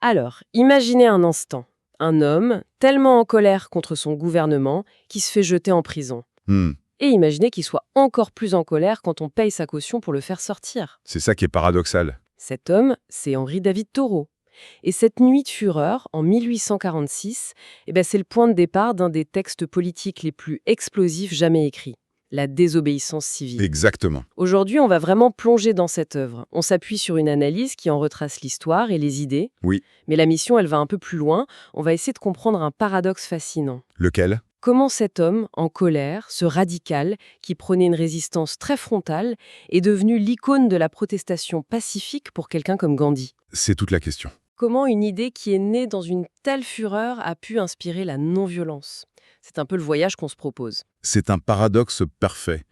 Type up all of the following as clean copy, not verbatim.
Alors, imaginez un instant. Un homme tellement en colère contre son gouvernement qu'il se fait jeter en prison. Hmm, Et imaginez qu'il soit encore plus en colère quand on paye sa caution pour le faire sortir. c'est ça qui est paradoxal. Cet homme, c'est Henri David Thoreau. Et cette nuit de fureur, en 1846, c'est le point de départ d'un des textes politiques les plus explosifs jamais écrits, la désobéissance civile. Exactement. Aujourd'hui, on va vraiment plonger dans cette œuvre. On s'appuie sur une analyse qui en retrace l'histoire et les idées. Oui. Mais la mission, elle va un peu plus loin. On va essayer de comprendre un paradoxe fascinant. Lequel? Comment cet homme, en colère, ce radical, qui prônait une résistance très frontale, est devenu l'icône de la protestation pacifique pour quelqu'un comme Gandhi? C'est toute la question. Comment une idée qui est née dans une telle fureur a pu inspirer la non-violence? C'est un peu le voyage qu'on se propose. C'est un paradoxe parfait.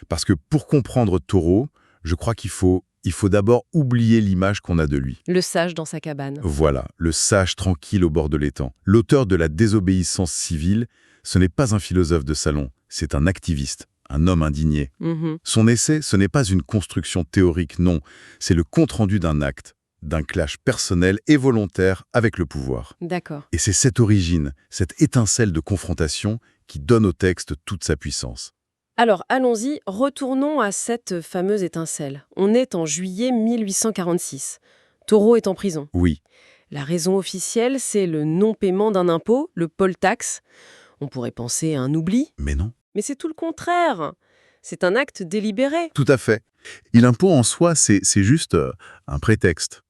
Parce que pour comprendre Thoreau, je crois qu'il faut d'abord oublier l'image qu'on a de lui. Le sage dans sa cabane. Voilà, le sage tranquille au bord de l'étang. L'auteur de la désobéissance civile, ce n'est pas un philosophe de salon, c'est un activiste, un homme indigné. Mhm. Son essai, ce n'est pas une construction théorique, non, c'est le compte-rendu d'un acte, d'un clash personnel et volontaire avec le pouvoir. D'accord. Et c'est cette origine, cette étincelle de confrontation qui donne au texte toute sa puissance. Alors, allons-y, retournons à cette fameuse étincelle. On est en juillet 1846. Thoreau est en prison. Oui, La raison officielle, c'est le non-paiement d'un impôt, le poll tax. On pourrait penser à un oubli, mais non. mais c'est tout le contraire. C'est un acte délibéré, Tout à fait. Et l'impôt en soi, c'est juste un prétexte.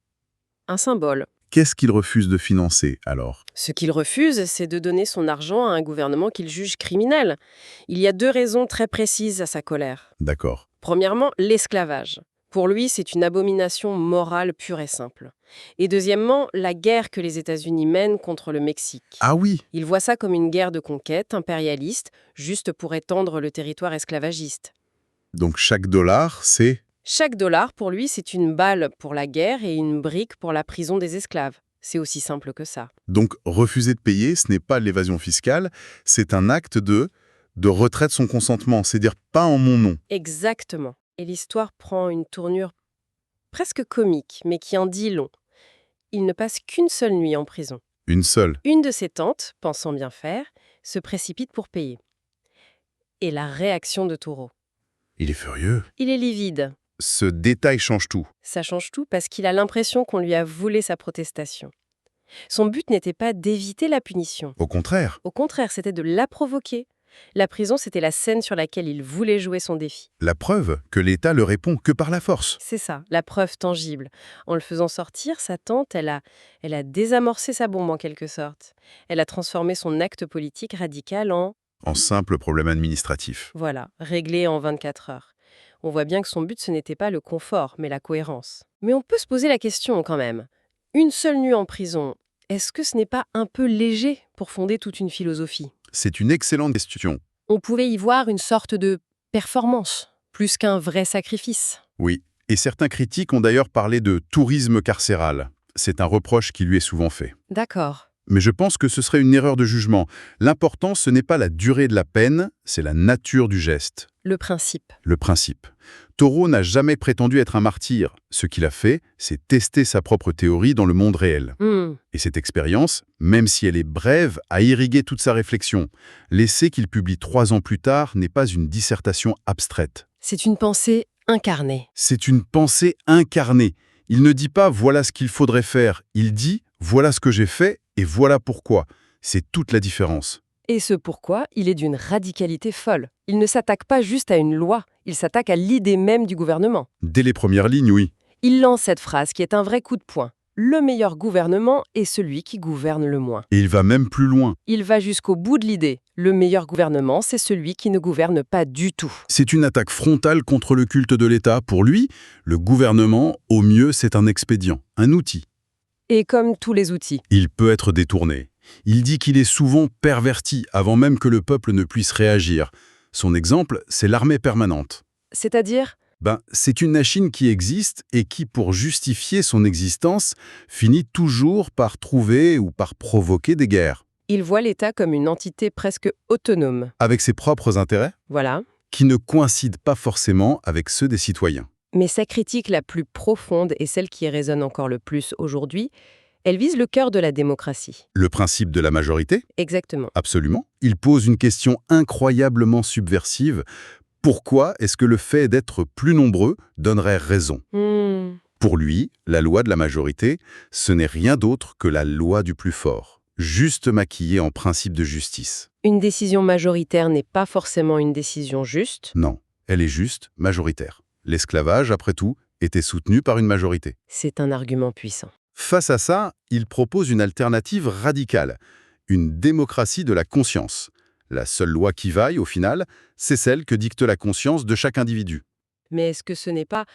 un symbole. Qu'est-ce qu'il refuse de financer, alors? Ce qu'il refuse, c'est de donner son argent à un gouvernement qu'il juge criminel. Il y a deux raisons très précises à sa colère. D'accord. Premièrement, l'esclavage. Pour lui, c'est une abomination morale pure et simple. Et deuxièmement, la guerre que les États-Unis mènent contre le Mexique. Ah oui, Il voit ça comme une guerre de conquête impérialiste, juste pour étendre le territoire esclavagiste. donc chaque dollar, c'est... Chaque dollar, pour lui, c'est une balle pour la guerre et une brique pour la prison des esclaves. C'est aussi simple que ça. Donc refuser de payer, ce n'est pas l'évasion fiscale, c'est un acte de retrait de son consentement, c'est dire pas en mon nom. Exactement. Et l'histoire prend une tournure presque comique, mais qui en dit long. Il ne passe qu'une seule nuit en prison. Une seule. Une de ses tantes, pensant bien faire, se précipite pour payer. Et la réaction de Thoreau. Il est furieux. Il est livide. Ce détail change tout. Ça change tout parce qu'il a l'impression qu'on lui a volé sa protestation. Son but n'était pas d'éviter la punition. Au contraire. Au contraire, c'était de la provoquer. La prison, c'était la scène sur laquelle il voulait jouer son défi. La preuve que l'État le répond que par la force. C'est ça, la preuve tangible. En le faisant sortir, sa tante, elle a désamorcé sa bombe en quelque sorte. Elle a transformé son acte politique radical En simple problème administratif. voilà, réglé en 24 heures. On voit bien que son but, ce n'était pas le confort, mais la cohérence. Mais on peut se poser la question quand même. Une seule nuit en prison, est-ce que ce n'est pas un peu léger pour fonder toute une philosophie? C'est une excellente question. On pouvait y voir une sorte de performance, plus qu'un vrai sacrifice. Oui. Et certains critiques ont d'ailleurs parlé de tourisme carcéral. C'est un reproche qui lui est souvent fait. D'accord. Mais je pense que ce serait une erreur de jugement. L'important, ce n'est pas la durée de la peine, c'est la nature du geste. Le principe. Le principe. Thoreau n'a jamais prétendu être un martyr. Ce qu'il a fait, c'est tester sa propre théorie dans le monde réel. Et cette expérience, même si elle est brève, a irrigué toute sa réflexion. L'essai qu'il publie 3 ans plus tard n'est pas une dissertation abstraite. C'est une pensée incarnée. C'est une pensée incarnée. Il ne dit pas « voilà ce qu'il faudrait faire », il dit « voilà ce que j'ai fait et voilà pourquoi ». C'est toute la différence. Et ce pourquoi, il est d'une radicalité folle. Il ne s'attaque pas juste à une loi, il s'attaque à l'idée même du gouvernement. Dès les premières lignes, oui. Il lance cette phrase qui est un vrai coup de poing. Le meilleur gouvernement est celui qui gouverne le moins. Et il va même plus loin. Il va jusqu'au bout de l'idée. Le meilleur gouvernement, c'est celui qui ne gouverne pas du tout. C'est une attaque frontale contre le culte de l'État. Pour lui, le gouvernement, au mieux, c'est un expédient, un outil. Et comme tous les outils. Il peut être détourné. Il dit qu'il est souvent perverti avant même que le peuple ne puisse réagir. Son exemple, c'est l'armée permanente. C'est-à-dire ? C'est une machine qui existe et qui, pour justifier son existence, finit toujours par trouver ou par provoquer des guerres. Il voit l'État comme une entité presque autonome. Avec ses propres intérêts, Voilà. qui ne coïncident pas forcément avec ceux des citoyens. Mais sa critique la plus profonde et celle qui résonne encore le plus aujourd'hui, Elle vise le cœur de la démocratie. Le principe de la majorité? Exactement. Absolument. Il pose une question incroyablement subversive. Pourquoi est-ce que le fait d'être plus nombreux donnerait raison? Pour lui, la loi de la majorité, ce n'est rien d'autre que la loi du plus fort, juste maquillée en principe de justice. Une décision majoritaire n'est pas forcément une décision juste. Non, elle est juste majoritaire. L'esclavage, après tout, était soutenu par une majorité. C'est un argument puissant. Face à ça, il propose une alternative radicale, une démocratie de la conscience. La seule loi qui vaille, au final, c'est celle que dicte la conscience de chaque individu. Mais est-ce que ce n'est pas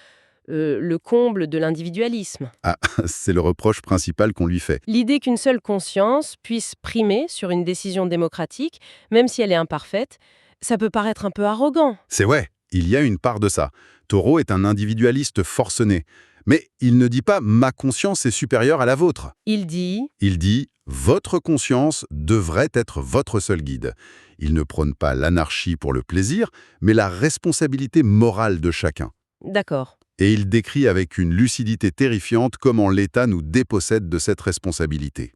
le comble de l'individualisme? Ah, c'est le reproche principal qu'on lui fait. L'idée qu'une seule conscience puisse primer sur une décision démocratique, même si elle est imparfaite, ça peut paraître un peu arrogant. C'est vrai, il y a une part de ça. Thoreau est un individualiste forcené. Mais il ne dit pas « ma conscience est supérieure à la vôtre ». Il dit Il dit « votre conscience devrait être votre seul guide ». Il ne prône pas l'anarchie pour le plaisir, mais la responsabilité morale de chacun. d'accord. Et il décrit avec une lucidité terrifiante comment l'État nous dépossède de cette responsabilité.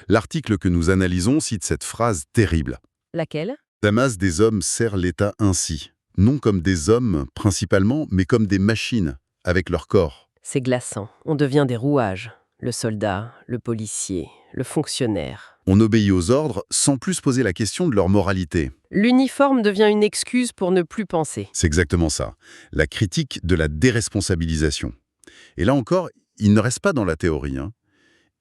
L'article que nous analysons cite cette phrase terrible. Laquelle? La masse des hommes sert l'État ainsi, non comme des hommes principalement, mais comme des machines, avec leur corps. C'est glaçant. On devient des rouages. Le soldat, le policier, le fonctionnaire. On obéit aux ordres sans plus poser la question de leur moralité. L'uniforme devient une excuse pour ne plus penser. C'est exactement ça, la critique de la déresponsabilisation. Et là encore, il ne reste pas dans la théorie.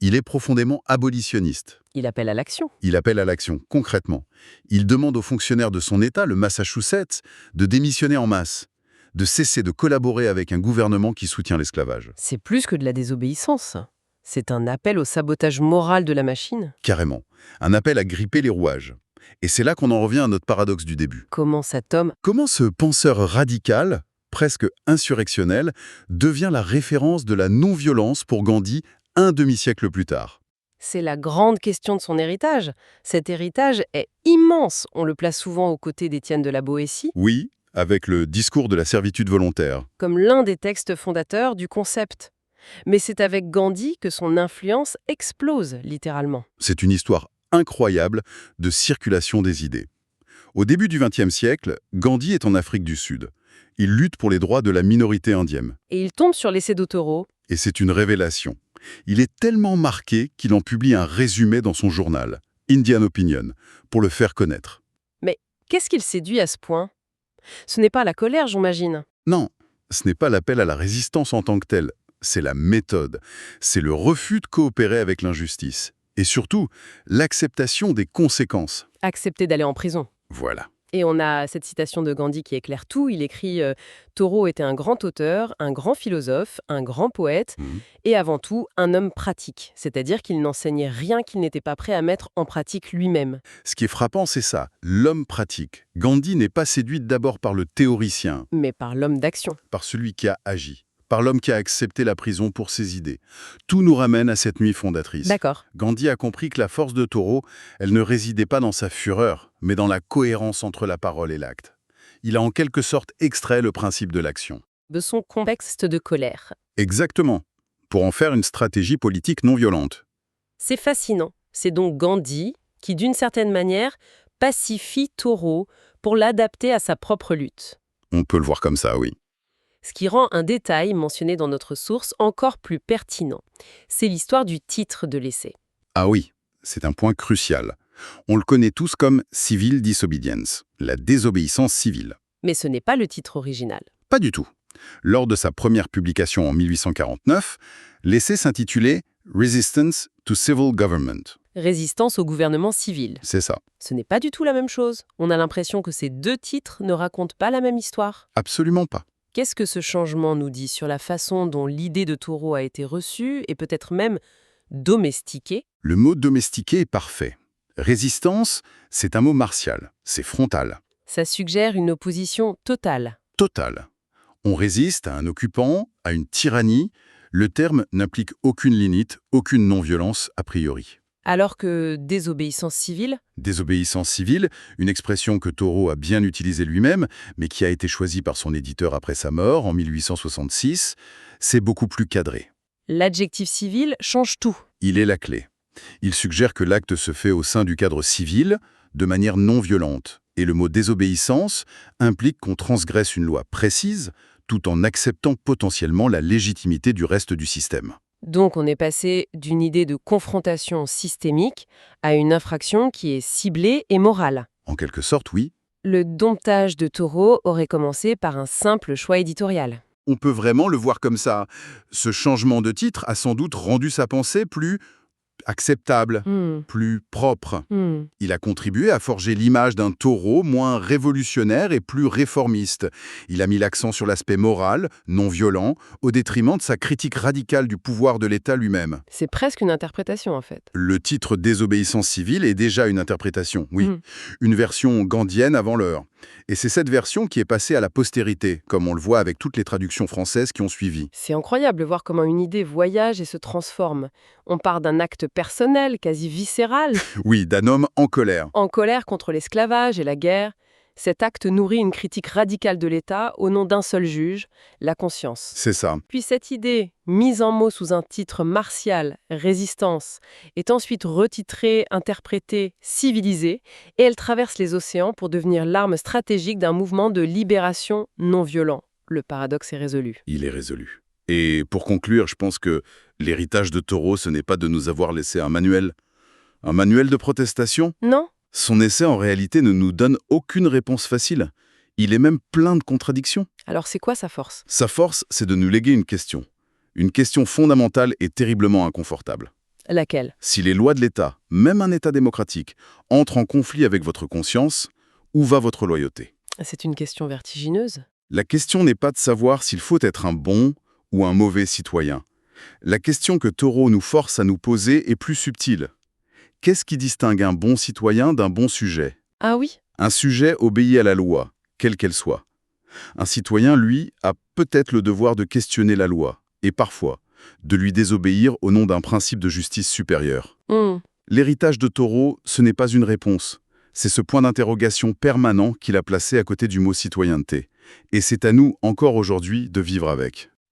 Il est profondément abolitionniste. Il appelle à l'action. Il appelle à l'action, concrètement. Il demande aux fonctionnaires de son État, le Massachusetts, de démissionner en masse, de cesser de collaborer avec un gouvernement qui soutient l'esclavage. C'est plus que de la désobéissance. C'est un appel au sabotage moral de la machine. Carrément. Un appel à gripper les rouages. Et c'est là qu'on en revient à notre paradoxe du début. Comment cet homme... Comment ce penseur radical, presque insurrectionnel, devient la référence de la non-violence pour Gandhi un demi-siècle plus tard? C'est la grande question de son héritage. Cet héritage est immense. On le place souvent aux côtés d'Étienne de la Boétie, Oui, avec le discours de la servitude volontaire. comme l'un des textes fondateurs du concept. Mais c'est avec Gandhi que son influence explose, littéralement. C'est une histoire incroyable de circulation des idées. Au début du XXe siècle, Gandhi est en Afrique du Sud. Il lutte pour les droits de la minorité indienne. Et il tombe sur l'essai d'Otoro. Et c'est une révélation. Il est tellement marqué qu'il en publie un résumé dans son journal, Indian Opinion, pour le faire connaître. Mais qu'est-ce qu'il séduit à ce point? Ce n'est pas la colère, j'imagine. Non, ce n'est pas l'appel à la résistance en tant que tel, c'est la méthode. C'est le refus de coopérer avec l'injustice. Et surtout, l'acceptation des conséquences. Accepter d'aller en prison. Voilà. Et on a cette citation de Gandhi qui éclaire tout. Il écrit Thoreau était un grand auteur, un grand philosophe, un grand poète et avant tout un homme pratique. C'est-à-dire qu'il n'enseignait rien qu'il n'était pas prêt à mettre en pratique lui-même. Ce qui est frappant, c'est ça, l'homme pratique. Gandhi n'est pas séduit d'abord par le théoricien, Mais par l'homme d'action. par celui qui a agi, par l'homme qui a accepté la prison pour ses idées. Tout nous ramène à cette nuit fondatrice. D'accord. Gandhi a compris que la force de Thoreau, elle ne résidait pas dans sa fureur, mais dans la cohérence entre la parole et l'acte. Il a en quelque sorte extrait le principe de l'action. De son contexte de colère. Exactement, pour en faire une stratégie politique non violente. C'est fascinant. C'est donc Gandhi qui, d'une certaine manière, pacifie Thoreau pour l'adapter à sa propre lutte. On peut le voir comme ça, oui. Ce qui rend un détail mentionné dans notre source encore plus pertinent. C'est l'histoire du titre de l'essai. Ah oui, c'est un point crucial. On le connaît tous comme « civil disobedience », la désobéissance civile. Mais ce n'est pas le titre original. Pas du tout. Lors de sa première publication en 1849, l'essai s'intitulait « Resistance to Civil Government ». Résistance au gouvernement civil. C'est ça. Ce n'est pas du tout la même chose. On a l'impression que ces deux titres ne racontent pas la même histoire. Absolument pas. Qu'est-ce que ce changement nous dit sur la façon dont l'idée de Thoreau a été reçue et peut-être même domestiquée? Le mot domestiqué est parfait. Résistance, c'est un mot martial, c'est frontal, Ça suggère une opposition totale. total. On résiste à un occupant, à une tyrannie. Le terme n'implique aucune limite, aucune non-violence a priori. Alors que désobéissance civile? Désobéissance civile, une expression que Thoreau a bien utilisée lui-même, mais qui a été choisie par son éditeur après sa mort en 1866, c'est beaucoup plus cadré. L'adjectif civil change tout. Il est la clé. Il suggère que l'acte se fait au sein du cadre civil, de manière non violente. Et le mot désobéissance implique qu'on transgresse une loi précise, tout en acceptant potentiellement la légitimité du reste du système. Donc on est passé d'une idée de confrontation systémique à une infraction qui est ciblée et morale. En quelque sorte, oui. Le domptage de taureaux aurait commencé par un simple choix éditorial. On peut vraiment le voir comme ça. Ce changement de titre a sans doute rendu sa pensée plus acceptable, plus propre. Il a contribué à forger l'image d'un taureau moins révolutionnaire et plus réformiste. Il a mis l'accent sur l'aspect moral, non violent, au détriment de sa critique radicale du pouvoir de l'État lui-même. C'est presque une interprétation en fait. Le titre désobéissance civile est déjà une interprétation, oui. Une version gandhienne avant l'heure. Et c'est cette version qui est passée à la postérité, comme on le voit avec toutes les traductions françaises qui ont suivi. C'est incroyable de voir comment une idée voyage et se transforme. On part d'un acte personnel, quasi viscéral, Oui, d'un homme en colère. en colère contre l'esclavage et la guerre. Cet acte nourrit une critique radicale de l'État au nom d'un seul juge, la conscience. C'est ça. Puis cette idée, mise en mots sous un titre martial, résistance, est ensuite retitrée, interprétée, civilisée, et elle traverse les océans pour devenir l'arme stratégique d'un mouvement de libération non violent. Le paradoxe est résolu. Il est résolu. Et pour conclure, je pense que l'héritage de Thoreau, ce n'est pas de nous avoir laissé un manuel. Un manuel de protestation? Non ? Son essai, en réalité, ne nous donne aucune réponse facile. Il est même plein de contradictions. Alors c'est quoi sa force ? Sa force, c'est de nous léguer une question. Une question fondamentale et terriblement inconfortable. Laquelle ? Si les lois de l'État, même un État démocratique, entrent en conflit avec votre conscience, où va votre loyauté? C'est une question vertigineuse. La question n'est pas de savoir s'il faut être un bon ou un mauvais citoyen. La question que Thoreau nous force à nous poser est plus subtile. Qu'est-ce qui distingue un bon citoyen d'un bon sujet? Ah oui ? Un sujet obéit à la loi, quelle qu'elle soit. Un citoyen, lui, a peut-être le devoir de questionner la loi, et parfois, de lui désobéir au nom d'un principe de justice supérieure. L'héritage de Thoreau, ce n'est pas une réponse. C'est ce point d'interrogation permanent qu'il a placé à côté du mot citoyenneté. Et c'est à nous, encore aujourd'hui, de vivre avec.